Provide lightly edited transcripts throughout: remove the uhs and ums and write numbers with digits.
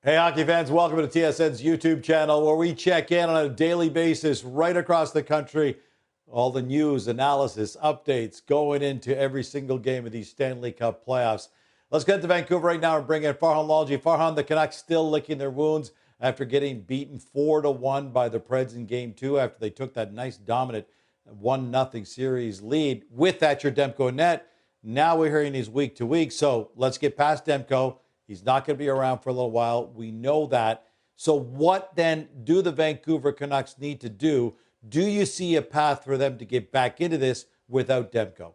Hey, hockey fans, welcome to TSN's YouTube channel where we check in on a daily basis right across the country. All the news, analysis, updates going into every single game of these Stanley Cup playoffs. Let's get to Vancouver right now and bring in Farhan Lalji. Farhan, the Canucks still licking their wounds after getting beaten 4-1 by the Preds in Game 2 after they took that nice dominant 1-0 series lead with Thatcher Demko in net. Now we're hearing he's week to week, so let's get past Demko. He's not going to be around for a little while. We know that. So what then do the Vancouver Canucks need to do? Do you see a path for them to get back into this without Demko?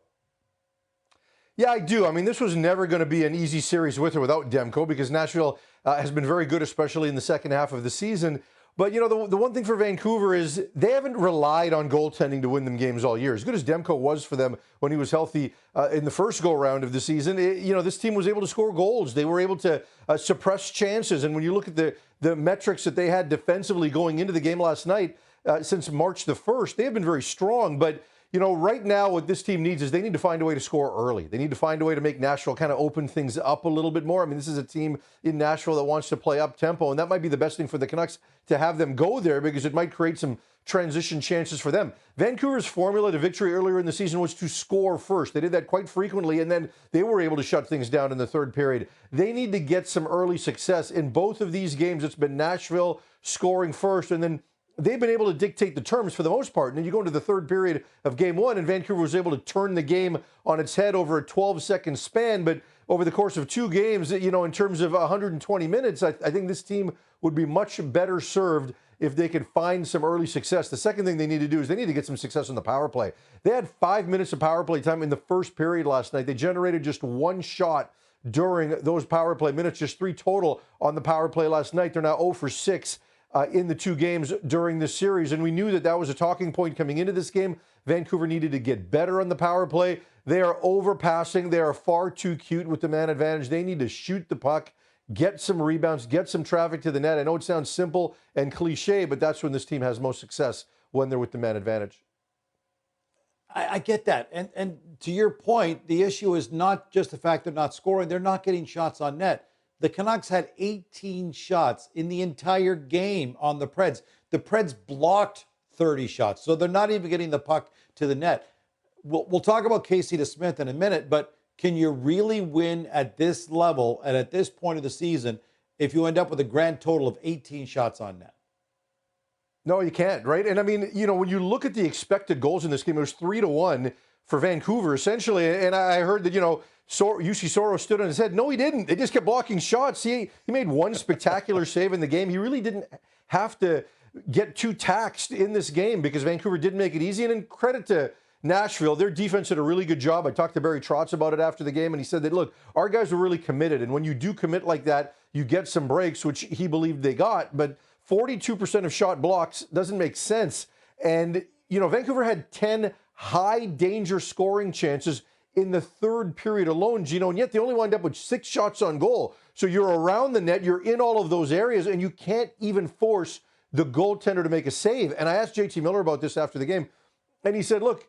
Yeah, I do. I mean, this was never going to be an easy series with or without Demko because Nashville has been very good, especially in the second half of the season. But, you know, the one thing for Vancouver is they haven't relied on goaltending to win them games all year. As good as Demko was for them when he was healthy in the first go-round of the season, this team was able to score goals. They were able to suppress chances. And when you look at the metrics that they had defensively going into the game last night, since March the 1st, they have been very strong. But, you know, right now what this team needs is they need to find a way to score early. They need to find a way to make Nashville kind of open things up a little bit more. I mean, this is a team in Nashville that wants to play up tempo, and that might be the best thing for the Canucks to have them go there because it might create some transition chances for them. Vancouver's formula to victory earlier in the season was to score first. They did that quite frequently, and then they were able to shut things down in the third period. They need to get some early success. In both of these games, it's been Nashville scoring first, and then they've been able to dictate the terms for the most part. And then you go into the third period of Game 1, and Vancouver was able to turn the game on its head over a 12-second span. But over the course of two games, you know, in terms of 120 minutes, I think this team would be much better served if they could find some early success. The second thing they need to do is they need to get some success on the power play. They had 5 minutes of power play time in the first period last night. They generated just one shot during those power play minutes, just 3 total on the power play last night. They're now 0 for 6. In the 2 games during this series. And we knew that that was a talking point coming into this game. Vancouver needed to get better on the power play. They are overpassing. They are far too cute with the man advantage. They need to shoot the puck, get some rebounds, get some traffic to the net. I know it sounds simple and cliche, but that's when this team has most success, when they're with the man advantage. I get that. And to your point, the issue is not just the fact they're not scoring. They're not getting shots on net. The Canucks had 18 shots in the entire game on the Preds. The Preds blocked 30 shots, so they're not even getting the puck to the net. We'll talk about Casey DeSmith in a minute, but can you really win at this level and at this point of the season if you end up with a grand total of 18 shots on net? No, you can't, right? And I mean, you know, when you look at the expected goals in this game, it was 3-1 for Vancouver, essentially. And I heard that, you know, UC Soros stood on his head. No, he didn't. They just kept blocking shots. He made one spectacular save in the game. He really didn't have to get too taxed in this game because Vancouver didn't make it easy. And in credit to Nashville, their defense did a really good job. I talked to Barry Trotz about it after the game, and he said that, look, our guys were really committed. And when you do commit like that, you get some breaks, which he believed they got. But 42% of shot blocks doesn't make sense. And, you know, Vancouver had 10 high danger scoring chances in the third period alone, Gino, and yet they only wind up with 6 shots on goal. So you're around the net, you're in all of those areas, and you can't even force the goaltender to make a save. And I asked JT Miller about this after the game, and he said, look,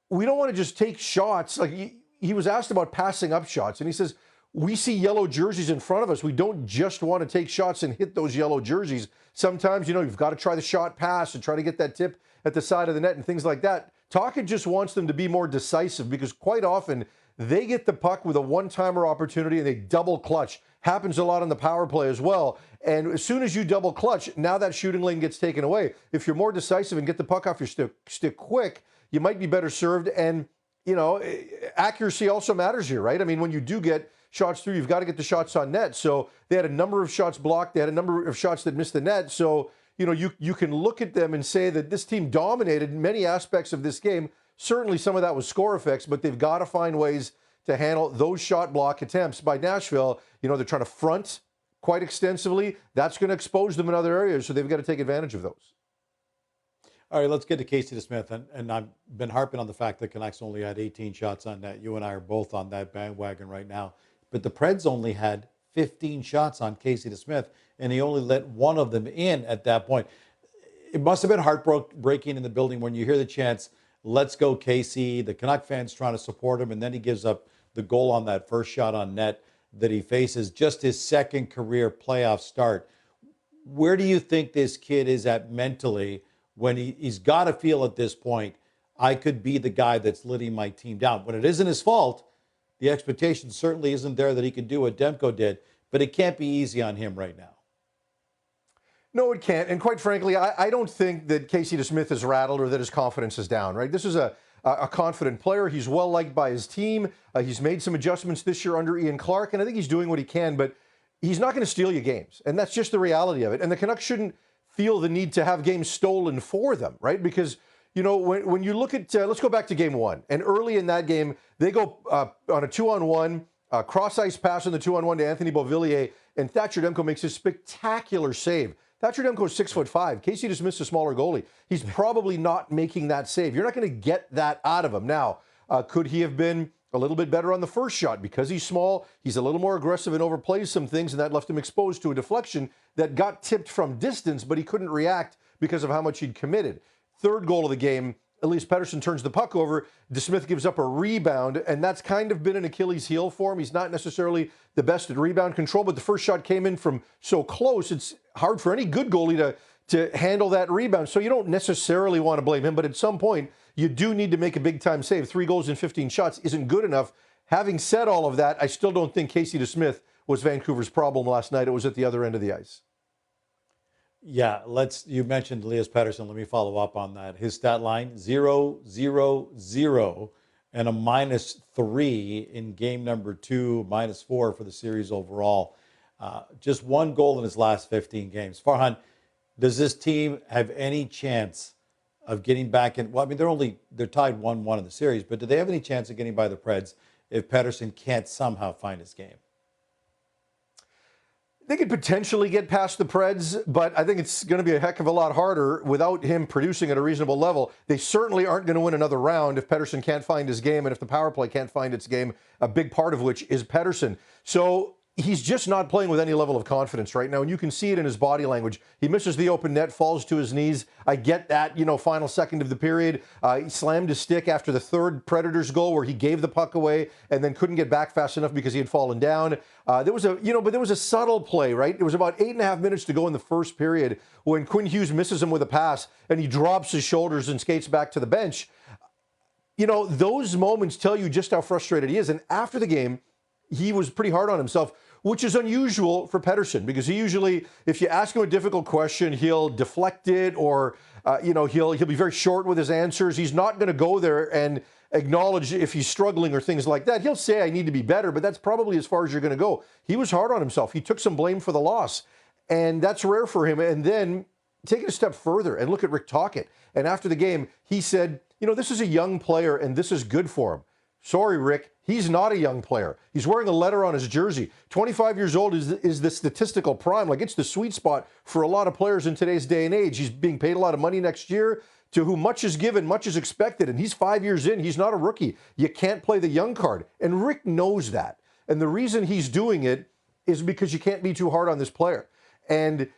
we don't want to just take shots. Like he was asked about passing up shots, and he says, we see yellow jerseys in front of us. We don't just want to take shots and hit those yellow jerseys. Sometimes, you know, you've got to try the shot pass and try to get that tip at the side of the net and things like that. Tocchet just wants them to be more decisive because quite often they get the puck with a one-timer opportunity and they double clutch. Happens a lot on the power play as well. And as soon as you double clutch, now that shooting lane gets taken away. If you're more decisive and get the puck off your stick quick, you might be better served. And, you know, accuracy also matters here, right? I mean, when you do get shots through, you've got to get the shots on net. So they had a number of shots blocked. They had a number of shots that missed the net. So, you know, you can look at them and say that this team dominated many aspects of this game. Certainly some of that was score effects, but they've got to find ways to handle those shot block attempts by Nashville. You know, they're trying to front quite extensively. That's going to expose them in other areas, so they've got to take advantage of those. All right, let's get to Casey DeSmith. And I've been harping on the fact that Canucks only had 18 shots on net. You and I are both on that bandwagon right now. But the Preds only had 15 shots on Casey DeSmith, and he only let one of them in at that point. It must have been heartbreaking in the building when you hear the chants, let's go Casey, the Canuck fans trying to support him, and then he gives up the goal on that first shot on net. that he faces, just his second career playoff start. Where do you think this kid is at mentally when he's got to feel at this point, I could be the guy that's letting my team down? When it isn't his fault, the expectation certainly isn't there that he can do what Demko did, but it can't be easy on him right now. No, it can't. And quite frankly, I don't think that Casey DeSmith is rattled or that his confidence is down, right? This is a confident player. He's well liked by his team. He's made some adjustments this year under Ian Clark, and I think he's doing what he can, but he's not going to steal you games. And that's just the reality of it. And the Canucks shouldn't feel the need to have games stolen for them, right? Because, you know, when you look at, let's go back to game one. And early in that game, they go on a 2-on-1, cross-ice pass on the 2-on-1 to Anthony Beauvillier, and Thatcher Demko makes a spectacular save. Thatcher Demko is 6'5". Casey DeSmith's a smaller goalie. He's probably not making that save. You're not going to get that out of him. Now, could he have been a little bit better on the first shot? Because he's small, he's a little more aggressive and overplays some things, and that left him exposed to a deflection that got tipped from distance, but he couldn't react because of how much he'd committed. Third goal of the game, Elias Pettersson turns the puck over. DeSmith gives up a rebound, and that's kind of been an Achilles heel for him. He's not necessarily the best at rebound control, but the first shot came in from so close, it's hard for any good goalie to handle that rebound. So you don't necessarily want to blame him, but at some point, you do need to make a big-time save. 3 goals in 15 shots isn't good enough. Having said all of that, I still don't think Casey DeSmith was Vancouver's problem last night. It was at the other end of the ice. Yeah, you mentioned Elias Pettersson. Let me follow up on that. His stat line, 0-0-0, and a -3 in game number 2, -4 for the series overall. Just 1 goal in his last 15 games. Farhan, does this team have any chance of getting back in? Well, I mean, they're tied 1-1 in the series, but do they have any chance of getting by the Preds if Pettersson can't somehow find his game? They could potentially get past the Preds, but I think it's going to be a heck of a lot harder without him producing at a reasonable level. They certainly aren't going to win another round if Pettersson can't find his game and if the power play can't find its game, a big part of which is Pettersson. So he's just not playing with any level of confidence right now, and you can see it in his body language. He misses the open net, falls to his knees. I get that, final second of the period. He slammed his stick after the third Predators goal where he gave the puck away and then couldn't get back fast enough because he had fallen down. There was a subtle play, right? It was about 8.5 minutes to go in the first period when Quinn Hughes misses him with a pass and he drops his shoulders and skates back to the bench. Those moments tell you just how frustrated he is. And after the game, he was pretty hard on himself, which is unusual for Pettersson because he usually, if you ask him a difficult question, he'll deflect it or, he'll be very short with his answers. He's not going to go there and acknowledge if he's struggling or things like that. He'll say, I need to be better, but that's probably as far as you're going to go. He was hard on himself. He took some blame for the loss, and that's rare for him. And then take it a step further and look at Rick Tocchet. And after the game, he said, this is a young player and this is good for him. Sorry, Rick, he's not a young player. He's wearing a letter on his jersey. 25 years old is the statistical prime. Like, it's the sweet spot for a lot of players in today's day and age. He's being paid a lot of money next year, to whom much is given, much is expected. And he's 5 years in. He's not a rookie. You can't play the young card. And Rick knows that. And the reason he's doing it is because you can't be too hard on this player. And,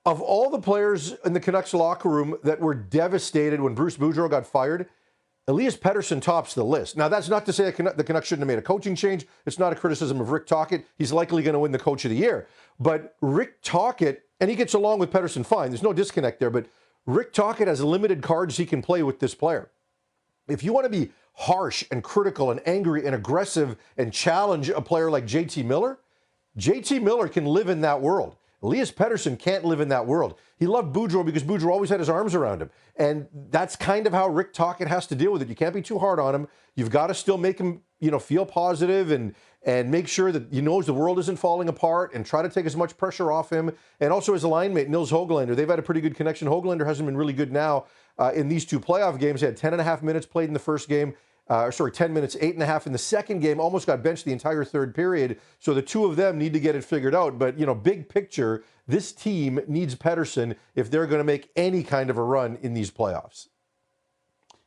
of all the players in the Canucks locker room that were devastated when Bruce Boudreau got fired, Elias Pettersson tops the list. Now, that's not to say the Canucks shouldn't have made a coaching change. It's not a criticism of Rick Tocchet. He's likely going to win the Coach of the Year. But Rick Tocchet, and he gets along with Pettersson fine. There's no disconnect there. But Rick Tocchet has limited cards he can play with this player. If you want to be harsh and critical and angry and aggressive and challenge a player like JT Miller can live in that world. Elias Pettersson can't live in that world. He loved Boudreau because Boudreau always had his arms around him. And that's kind of how Rick Tocchet has to deal with it. You can't be too hard on him. You've got to still make him, feel positive and make sure that he knows the world isn't falling apart and try to take as much pressure off him. And also his line mate, Nils Höglander. They've had a pretty good connection. Höglander hasn't been really good now in these 2 playoff games. He had 10.5 minutes played in the first game. 10 minutes, 8.5 in the second game, almost got benched the entire third period. So the two of them need to get it figured out. But, big picture, this team needs Pettersson if they're going to make any kind of a run in these playoffs.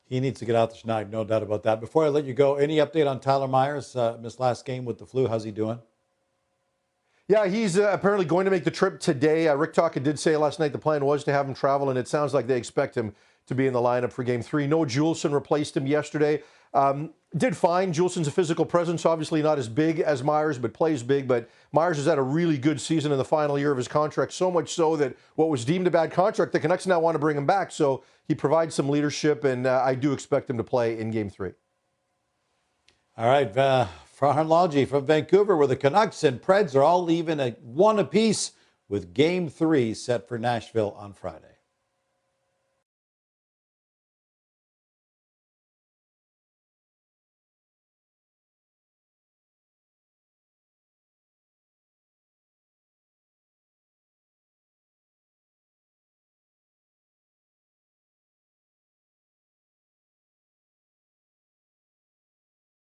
He needs to get out the schneid, no doubt about that. Before I let you go, any update on Tyler Myers? Missed last game with the flu. How's he doing? Yeah, he's apparently going to make the trip today. Rick Tocchet did say last night the plan was to have him travel, and it sounds like they expect him to be in the lineup for Game 3. Noah Juleson replaced him yesterday. Did fine. Juleson's a physical presence, obviously not as big as Myers, but plays big. But Myers has had a really good season in the final year of his contract, so much so that what was deemed a bad contract, the Canucks now want to bring him back. So he provides some leadership, and I do expect him to play in Game 3. All right, Farhan Lalji from Vancouver, where the Canucks and Preds are all even at 1 apiece with Game 3 set for Nashville on Friday.